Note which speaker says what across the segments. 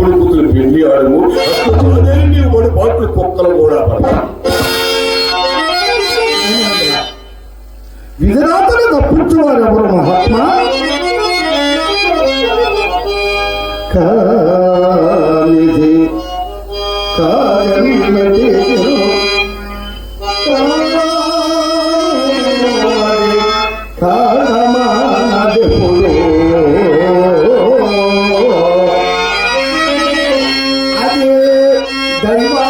Speaker 1: కొడుకుతులు పెళ్లి ఆడము నీవు పడి పాటలు కుక్కలు కూడా
Speaker 2: విధరాతను తప్పించేవారు ఎవరు మహాత్మా? కానిది కాగన్నది కాగమానదెప్పుడు అదే దైవా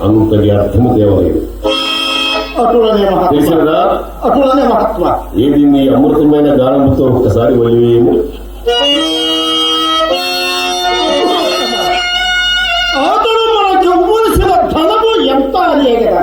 Speaker 1: అంతటి అర్థము దేవలేదు. తెలిసినదా? ఏది నీ అమృతమైన గానముతో ఒక్కసారి వదిలేయము.
Speaker 2: అతను మనకు ఇవ్వాల్సిన ధనము ఎంత అనే కదా.